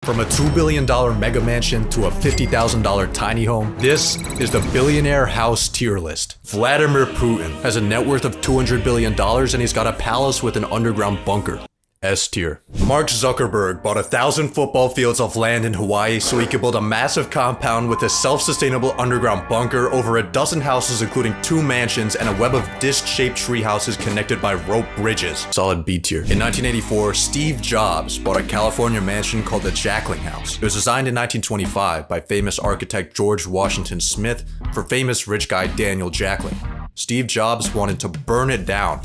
From a $2 billion mega mansion to a $50,000 tiny home, this is the billionaire house tier list. Vladimir Putin has a net worth of $200 billion and he's got a palace with an underground bunker. S tier. Mark Zuckerberg bought 1,000 football fields of land in Hawaii so he could build a massive compound with a self-sustainable underground bunker, over a dozen houses including 2 mansions, and a web of disc-shaped tree houses connected by rope bridges. Solid B tier. In 1984, Steve Jobs bought a California mansion called the Jackling House. It was designed in 1925 by famous architect George Washington Smith for famous rich guy Daniel Jackling. Steve Jobs wanted to burn it down.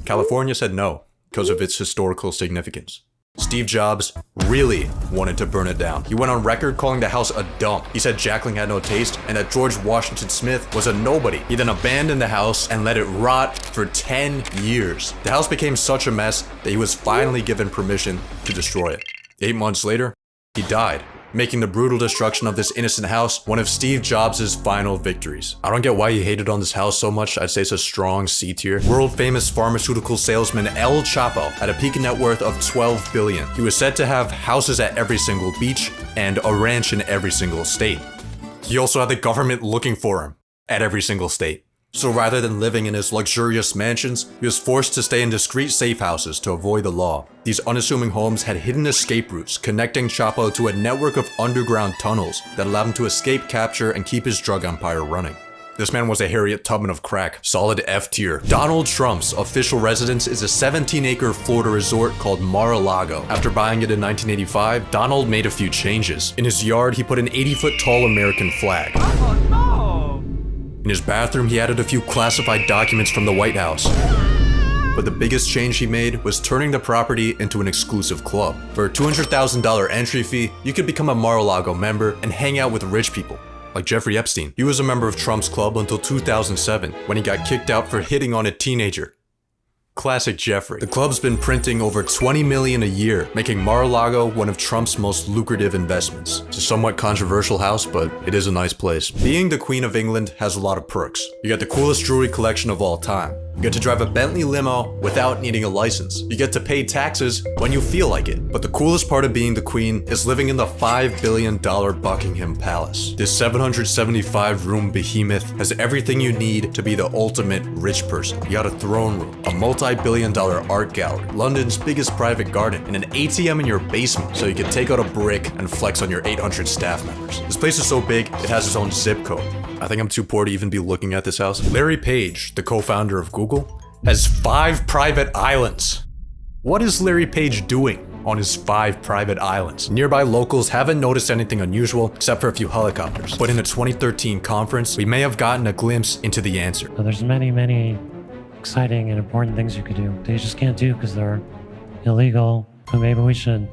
California said no, because of its historical significance. Steve Jobs really wanted to burn it down. He went on record calling the house a dump. He said Jackling had no taste and that George Washington Smith was a nobody. He then abandoned the house and let it rot for 10 years. The house became such a mess that he was finally given permission to destroy it. 8 months later, he died, making the brutal destruction of this innocent house one of Steve Jobs' final victories. I don't get why he hated on this house so much. I'd say it's a strong C tier. World famous pharmaceutical salesman El Chapo had a peak net worth of $12 billion. He was said to have houses at every single beach and a ranch in every single state. He also had the government looking for him at every single state. So rather than living in his luxurious mansions, he was forced to stay in discreet safe houses to avoid the law. These unassuming homes had hidden escape routes, connecting Chapo to a network of underground tunnels that allowed him to escape capture and keep his drug empire running. This man was a Harriet Tubman of crack. Solid F tier. Donald Trump's official residence is a 17-acre Florida resort called Mar-a-Lago. After buying it in 1985, Donald made a few changes. In his yard, he put an 80-foot tall American flag. In his bathroom, he added a few classified documents from the White House. But the biggest change he made was turning the property into an exclusive club. For a $200,000 entry fee, you could become a Mar-a-Lago member and hang out with rich people, like Jeffrey Epstein. He was a member of Trump's club until 2007, when he got kicked out for hitting on a teenager. Classic Jeffrey. The club's been printing over $20 million a year, making Mar-a-Lago one of Trump's most lucrative investments. It's a somewhat controversial house, but it is a nice place. Being the Queen of England has a lot of perks. You get the coolest jewelry collection of all time. You get to drive a Bentley limo without needing a license. You get to pay taxes when you feel like it. But the coolest part of being the Queen is living in the $5 billion Buckingham Palace. This 775-room behemoth has everything you need to be the ultimate rich person. You got a throne room, a multi-billion-dollar art gallery, London's biggest private garden, and an ATM in your basement so you can take out a brick and flex on your 800 staff members. This place is so big, it has its own zip code. I think I'm too poor to even be looking at this house. Larry Page, the co-founder of Google, has 5 private islands. What is Larry Page doing on his 5 private islands? Nearby locals haven't noticed anything unusual except for a few helicopters. But in a 2013 conference, we may have gotten a glimpse into the answer. There's many exciting and important things you could do that you just can't do because they're illegal. But maybe we should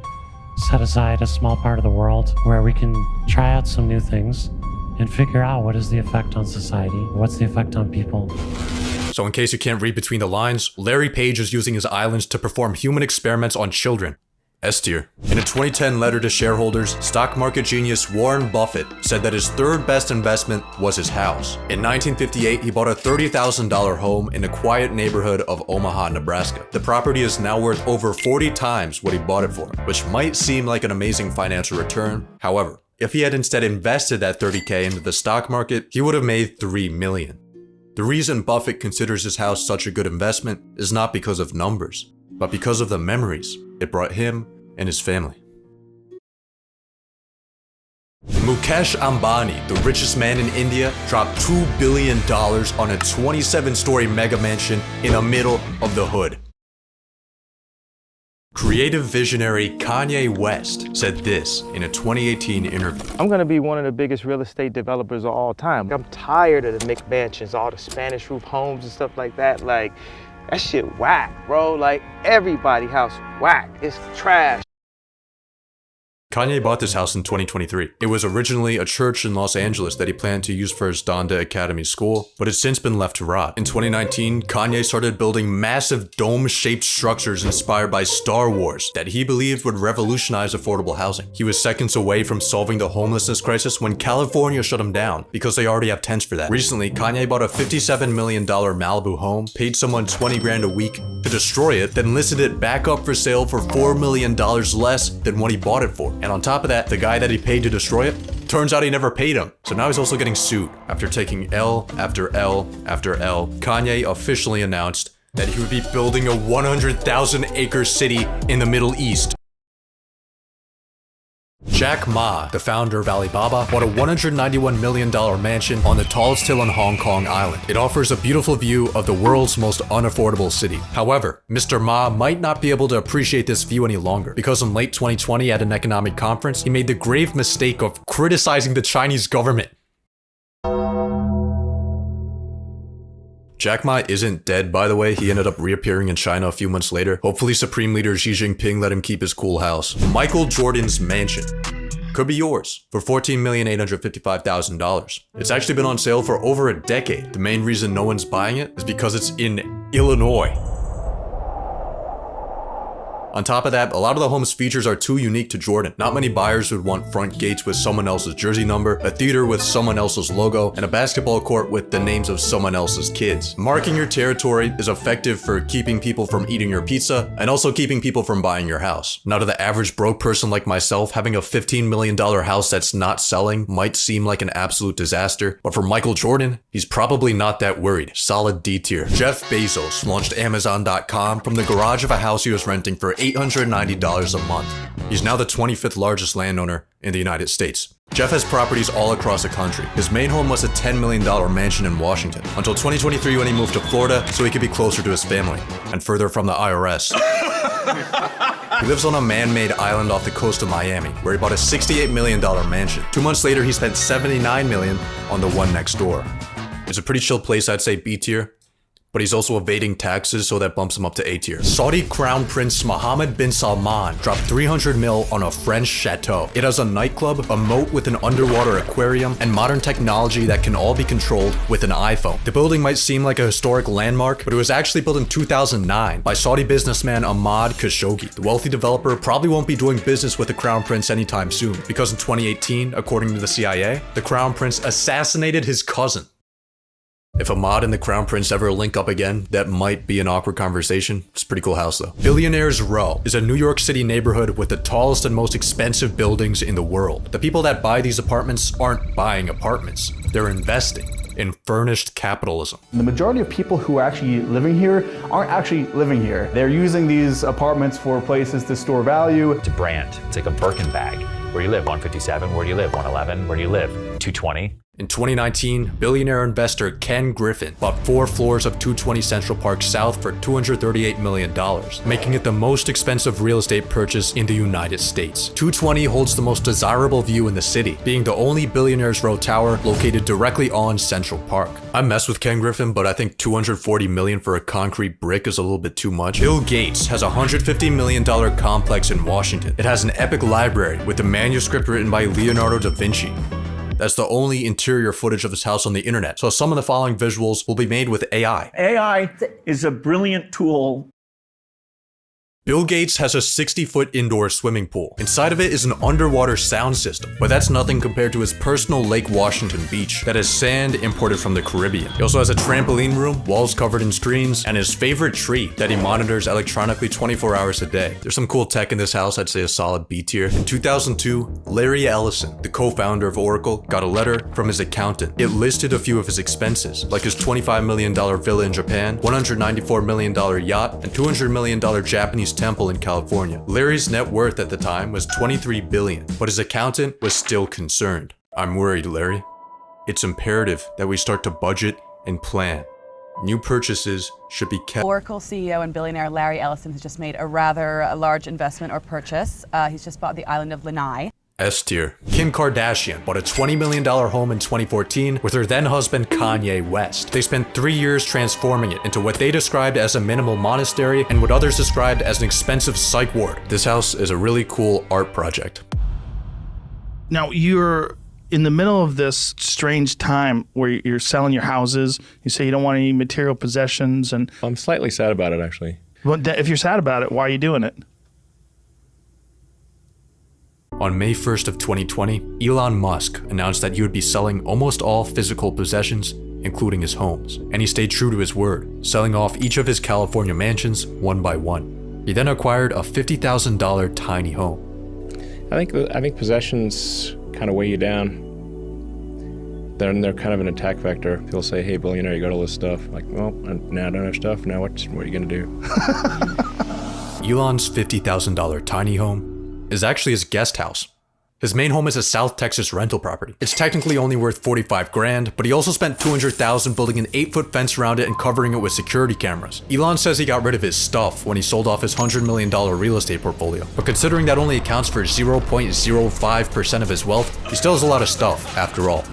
set aside a small part of the world where we can try out some new things and figure out what is the effect on society, what's the effect on people. So in case you can't read between the lines, Larry Page is using his islands to perform human experiments on children. S tier. In a 2010 letter to shareholders, stock market genius Warren Buffett said that his 3rd best investment was his house. In 1958, he bought a $30,000 home in a quiet neighborhood of Omaha, Nebraska. The property is now worth over 40 times what he bought it for, which might seem like an amazing financial return. However, if he had instead invested that $30K into the stock market, he would have made $3 million. The reason Buffett considers his house such a good investment is not because of numbers, but because of the memories it brought him and his family. Mukesh Ambani, the richest man in India, dropped $2 billion on a 27-story mega mansion in the middle of the hood. Creative visionary Kanye West said this in a 2018 interview. I'm gonna be one of the biggest real estate developers of all time. I'm tired of the McMansions, all the Spanish roof homes and stuff like that. Like, that shit whack, bro. Like, everybody house whack. It's trash. Kanye bought this house in 2023. It was originally a church in Los Angeles that he planned to use for his Donda Academy school, but it's since been left to rot. In 2019, Kanye started building massive dome-shaped structures inspired by Star Wars that he believed would revolutionize affordable housing. He was seconds away from solving the homelessness crisis when California shut him down because they already have tents for that. Recently, Kanye bought a $57 million Malibu home, paid someone 20 grand a week to destroy it, then listed it back up for sale for $4 million less than what he bought it for. And on top of that, the guy that he paid to destroy it, turns out he never paid him. So now he's also getting sued. After taking L after L after L, Kanye officially announced that he would be building a 100,000-acre city in the Middle East. Jack Ma, the founder of Alibaba, bought a $191 million mansion on the tallest hill on Hong Kong Island. It offers a beautiful view of the world's most unaffordable city. However, Mr. Ma might not be able to appreciate this view any longer, because in late 2020 at an economic conference, he made the grave mistake of criticizing the Chinese government. Jack Ma isn't dead, by the way. He ended up reappearing in China a few months later. Hopefully Supreme Leader Xi Jinping let him keep his cool house. Michael Jordan's mansion could be yours for $14,855,000. It's actually been on sale for over a decade. The main reason no one's buying it is because it's in Illinois. On top of that, a lot of the home's features are too unique to Jordan. Not many buyers would want front gates with someone else's jersey number, a theater with someone else's logo, and a basketball court with the names of someone else's kids. Marking your territory is effective for keeping people from eating your pizza and also keeping people from buying your house. Now, to the average broke person like myself, having a $15 million house that's not selling might seem like an absolute disaster, but for Michael Jordan, he's probably not that worried. Solid D tier. Jeff Bezos launched Amazon.com from the garage of a house he was renting for $890 a month. He's now the 25th largest landowner in the United States. Jeff has properties all across the country. His main home was a $10 million mansion in Washington, until 2023 when he moved to Florida so he could be closer to his family, and further from the IRS. He lives on a man-made island off the coast of Miami, where he bought a $68 million mansion. 2 months later, he spent $79 million on the one next door. It's a pretty chill place, I'd say B tier. But he's also evading taxes, so that bumps him up to A tier. Saudi Crown Prince Mohammed bin Salman dropped 300 mil on a French chateau. It has a nightclub, a moat with an underwater aquarium, and modern technology that can all be controlled with an iPhone. The building might seem like a historic landmark, but it was actually built in 2009 by Saudi businessman Ahmad Khashoggi. The wealthy developer probably won't be doing business with the Crown Prince anytime soon, because in 2018, according to the CIA, the Crown Prince assassinated his cousin. If Ahmad and the Crown Prince ever link up again, that might be an awkward conversation. It's a pretty cool house though. Billionaire's Row is a New York City neighborhood with the tallest and most expensive buildings in the world. The people that buy these apartments aren't buying apartments. They're investing in furnished capitalism. The majority of people who are actually living here aren't actually living here. They're using these apartments for places to store value. It's a brand. It's like a Birkin bag. Where do you live? 157. Where do you live? 111. Where do you live? 220. In 2019, billionaire investor Ken Griffin bought 4 floors of 220 Central Park South for $238 million, making it the most expensive real estate purchase in the United States. 220 holds the most desirable view in the city, being the only Billionaire's Row tower located directly on Central Park. I mess with Ken Griffin, but I think $240 million for a concrete brick is a little bit too much. Bill Gates has a $150 million complex in Washington. It has an epic library with a manuscript written by Leonardo da Vinci. That's the only interior footage of his house on the internet, so some of the following visuals will be made with AI. AI is a brilliant tool. Bill Gates has a 60-foot indoor swimming pool. Inside of it is an underwater sound system, but that's nothing compared to his personal Lake Washington beach that has sand imported from the Caribbean. He also has a trampoline room, walls covered in screens, and his favorite tree that he monitors electronically 24 hours a day. There's some cool tech in this house, I'd say a solid B tier. In 2002, Larry Ellison, the co-founder of Oracle, got a letter from his accountant. It listed a few of his expenses, like his $25 million villa in Japan, $194 million yacht, and $200 million Japanese temple in California. Larry's net worth at the time was $23 billion, but his accountant was still concerned. I'm worried, Larry. It's imperative that we start to budget and plan. New purchases should be kept. Oracle CEO and billionaire Larry Ellison has just made a rather large investment or purchase. He's just bought the island of Lanai. S tier. Kim Kardashian bought a $20 million home in 2014 with her then husband Kanye West. They spent 3 years transforming it into what they described as a minimal monastery and what others described as an expensive psych ward. This house is a really cool art project. Now you're in the middle of this strange time where you're selling your houses. You say you don't want any material possessions, and I'm slightly sad about it, actually. well, if you're sad about it, why are you doing it? On May 1st of 2020, Elon Musk announced that he would be selling almost all physical possessions, including his homes. And he stayed true to his word, selling off each of his California mansions one by one. He then acquired a $50,000 tiny home. I think possessions kind of weigh you down. Then they're kind of an attack vector. People say, "Hey, billionaire, you got all this stuff." Like, well, now I don't have stuff. Now what are you gonna do? Elon's $50,000 tiny home is actually his guest house. His main home is a South Texas rental property. It's technically only worth 45 grand, but he also spent 200,000 building an 8-foot fence around it and covering it with security cameras. Elon says he got rid of his stuff when he sold off his $100 million real estate portfolio, but considering that only accounts for 0.05% of his wealth, he still has a lot of stuff after all.